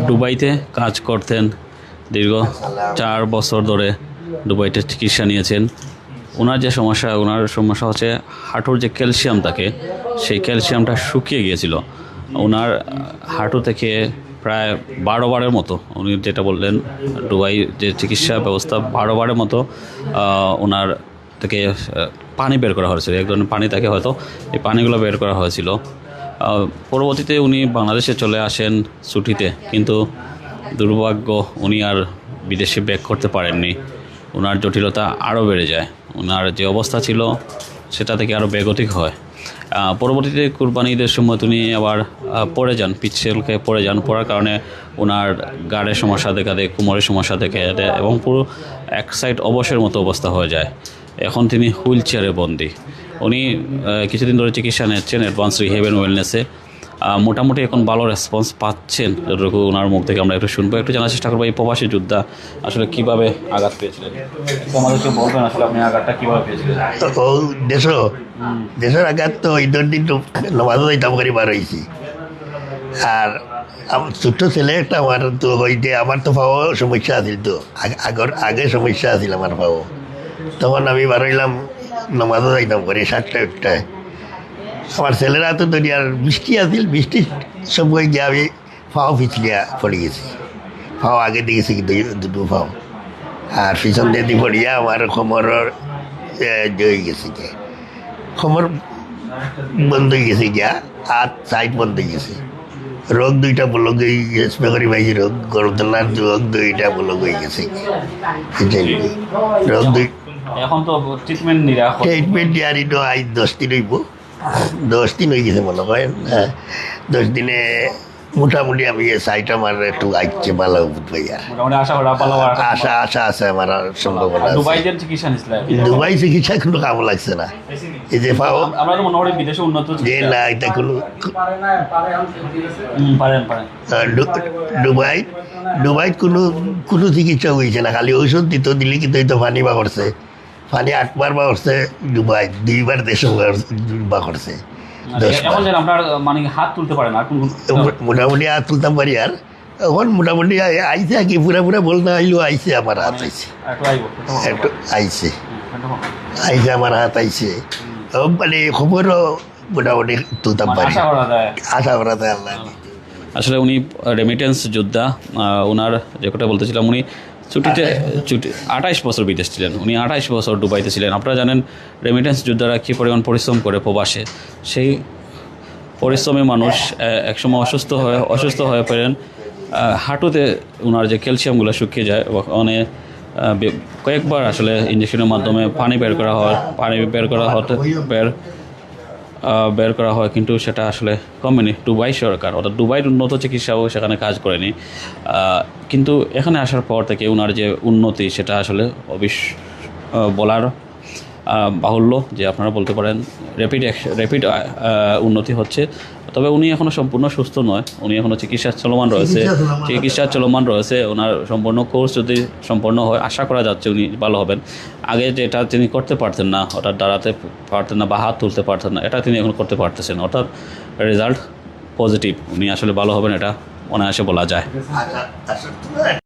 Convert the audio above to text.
দুবাইতে কাজ করতেন, দীর্ঘ 4 বছর ধরে দুবাইতে চিকিৎসা নিয়েছেন। ওনার সমস্যা হচ্ছে হাঁটুর যে ক্যালসিয়াম থাকে, সেই ক্যালসিয়ামটা শুকিয়ে গিয়েছিল। ওনার হাঁটু থেকে প্রায় 12 বারের মতো, উনি যেটা বললেন দুবাই যে চিকিৎসা ব্যবস্থা 12 বারের মতো ওনার থেকে পানি বের করা হয়েছিল। এক ধরনের পানি থাকে, হয়তো এই পানিগুলো বের করা হয়েছিল। পরবর্তীতে উনি বাংলাদেশে চলে আসেন ছুটিতে, কিন্তু দুর্ভাগ্য উনি আর বিদেশে ব্যাক করতে পারেননি। ওনার জটিলতা আরও বেড়ে যায়। ওনার যে অবস্থা ছিল সেটা থেকে আরও বেগতিক হয়। পরবর্তীতে কুরবানি ঈদের সময় উনি আবার পড়ে যান, পিচ্ছেলকে পড়ে যান। পড়ার কারণে ওনার গাড়ের সমস্যা দেখা দেয়, কোমরের সমস্যা দেখা দেয় এবং পুরো এক সাইড অবশের মতো অবস্থা হয়ে যায়। এখন তিনি হুইল চেয়ারে বন্দী। উনি কিছুদিন ধরে চিকিৎসা নিচ্ছেন অ্যাডভান্স রিহ্যাব অ্যান্ড ওয়েলনেসে। মোটামুটি এখন ভালো রেসপন্স পাচ্ছেন, যতটুকু ওনার মুখ থেকে আমরা একটু শুনবো, একটু জানার চেষ্টা করবো এই প্রবাসী যোদ্ধা আসলে কীভাবে আঘাত পেয়েছিলেন। আমাদেরকে বলবেন আসলে আপনি আঘাতটা কীভাবে পেয়েছিলেন। ও দেশের আঘাত তো ওই দিন তো নমাজও যাইতাম করে বার হয়েছি। আর ছোট্ট ছেলে একটা আমার তো হইতে আমার তো পাওয়া সমস্যা আছিল, তো আগে সমস্যা আছিল আমার পাওয়া। তখন আমি বার হইলাম, নমাজও যাইতাম করে 7টা-8টায়। আমার ছেলেরা তো দুনিয়ার বৃষ্টি আছিল, বৃষ্টির সময় গিয়ে আমি পাও পিছলিয়া পড়ে গেছি। পাও আগে দিয়েছি দুটো পাও, আর পিছন দিয়ে পড়িয়া আমার কোমরের হয়ে গেছে, যে কোমর বন্ধ হয়ে গেছে, গিয়া হাত সাইড বন্ধ হয়ে গেছে। রোগ 2টা ব্লক হয়ে গেছে, মেঘরি ভাই রোগ, গরম তেলার রোগ 2টা ব্লক হয়ে গেছে। রোগ 2 এখন তো ট্রিটমেন্ট দিয়ারি তো আজ 10 দিন হইব, 10 দিন হয়ে গেছে মনে করেন। হ্যাঁ, 10 দিনে মোটামুটি আমি সাইট আমার একটু আইছে ভালো ভাইয়া, আশা আছে আমার সম্ভাবনা। দুবাই চিকিৎসা কোনো কাম লাগছে না। এই যে পাও যে না, এটা কোনো দুবাই কোনো চিকিৎসা হয়েছে না, খালি ঔষধ দিলে কিন্তু এই তো পানি বা করছে, পানি 8 বার বা করছে দুবাই, 2 বার দেশে বা করছে। মোটামুটি হাত তুলতাম পারি। আর এখন মোটামুটি আইসে, কি পুরা বল না আইলেও আইসে, আমার হাত আইসে, একটু আইসে আমার হাত আইসে। মানে খবরও মোটামুটি তুলতাম পারি, আশা করা যায় আল্লাহ। আসলে উনি রেমিটেন্স যোদ্ধা। ওনার যে কথা বলতেছিলাম, উনি ছুটি 28 বছর বিদেশ ছিলেন। উনি 28 বছর দুবাইতে ছিলেন। আপনারা জানেন রেমিটেন্স যোদ্ধারা কী পরিমাণ পরিশ্রম করে প্রবাসে। সেই পরিশ্রমী মানুষ একসময় অসুস্থ হয়ে পড়েন। হাঁটুতে ওনার যে ক্যালসিয়ামগুলো শুকিয়ে যায়, ওখানে কয়েকবার আসলে ইঞ্জেকশনের মাধ্যমে পানি বের করা হয়, কিন্তু সেটা আসলে কমেনি। দুবাই সরকার, অর্থাৎ দুবাইয়ের উন্নত চিকিৎসাও সেখানে কাজ করেনি। কিন্তু এখানে আসার পর থেকে ওনার যে উন্নতি, সেটা আসলে বলার বাহুল্য, যে আপনারা বলতে পারেন র্যাপিড উন্নতি হচ্ছে। তবে উনি এখনও সম্পূর্ণ সুস্থ নয়, উনি এখনও চিকিৎসা চলমান রয়েছে। ওনার সম্পূর্ণ কোর্স যদি সম্পন্ন হয়, আশা করা যাচ্ছে উনি ভালো হবেন। আগে যেটা তিনি করতে পারতেন না, অর্থাৎ দাঁড়াতে পারতেন না বা হাত তুলতে পারতেন না, এটা তিনি এখন করতে পারতেছেন। অর্থাৎ রেজাল্ট পজিটিভ, উনি আসলে ভালো হবেন, এটা অনায়াসে বলা যায়।